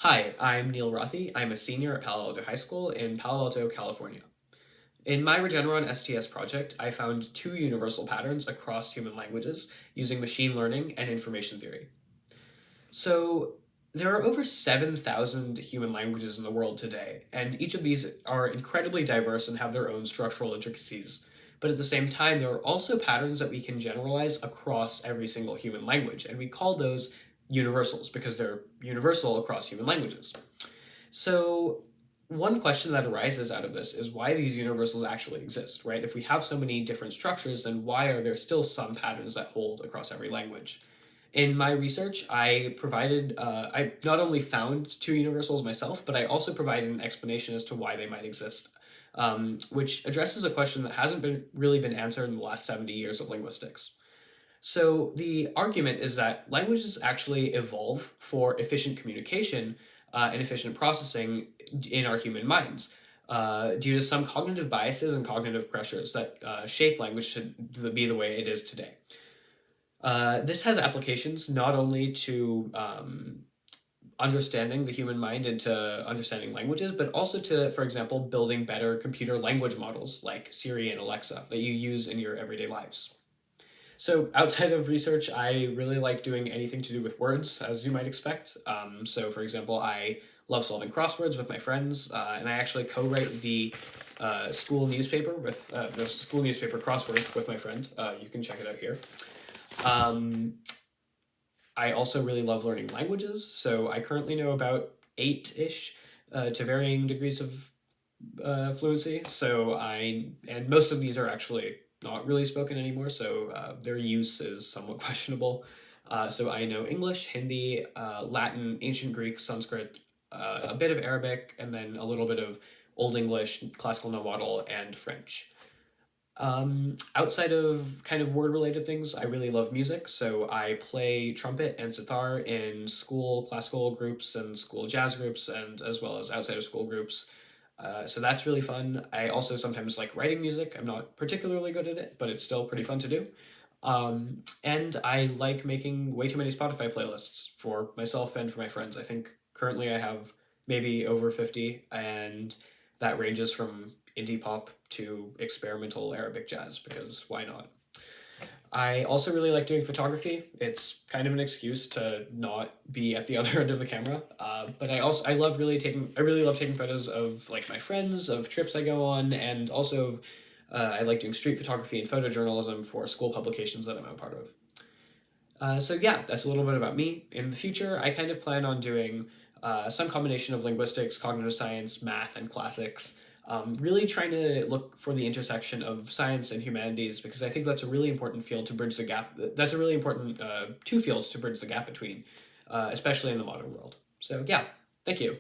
Hi, I'm Neil Rathi. I'm a senior at Palo Alto High School in Palo Alto, California. In my Regeneron STS project, I found two universal patterns across human languages using machine learning and information theory. So, there are over 7,000 human languages in the world today, and each of these are incredibly diverse and have their own structural intricacies. But at the same time, there are also patterns that we can generalize across every single human language, and we call those universals because they're universal across human languages. So, one question that arises out of this is why these universals actually exist, right? If we have so many different structures, then why are there still some patterns that hold across every language? In my research, I not only found two universals myself, but I also provided an explanation as to why they might exist, which addresses a question that hasn't been really been answered in the last 70 years of linguistics. So the argument is that languages actually evolve for efficient communication and efficient processing in our human minds due to some cognitive biases and cognitive pressures that shape language to be the way it is today. This has applications not only to understanding the human mind and to understanding languages, but also to, for example, building better computer language models like Siri and Alexa that you use in your everyday lives. So outside of research, I really like doing anything to do with words, as you might expect. So, for example, I love solving crosswords with my friends, and I actually co-write school newspaper the school newspaper crossword with my friend. You can check it out here. Um, I also really love learning languages, so I currently know about eight-ish to varying degrees of fluency. And most of these are actually not really spoken anymore, so their use is somewhat questionable. So I know English, Hindi, Latin, Ancient Greek, Sanskrit, a bit of Arabic, and then a little bit of Old English, Classical Nahuatl, and French. Outside of kind of word related things, I really love music. So I play trumpet and sitar in school classical groups and school jazz groups, and as well as outside of school groups. So that's really fun. I also sometimes like writing music. I'm not particularly good at it, but it's still pretty fun to do. And I like making way too many Spotify playlists for myself and for my friends. I think currently I have maybe over 50, and that ranges from indie pop to experimental Arabic jazz because why not? I also really like doing photography. It's kind of an excuse to not be at the other end of the camera. But I really love taking photos of like my friends, of trips I go on, and also I like doing street photography and photojournalism for school publications that I'm a part of. So yeah, that's a little bit about me. In the future, I kind of plan on doing some combination of linguistics, cognitive science, math, and classics. Really trying to look for the intersection of science and humanities because I think that's a really important field to bridge the gap. That's a really important two fields to bridge the gap between, especially in the modern world. So yeah, thank you.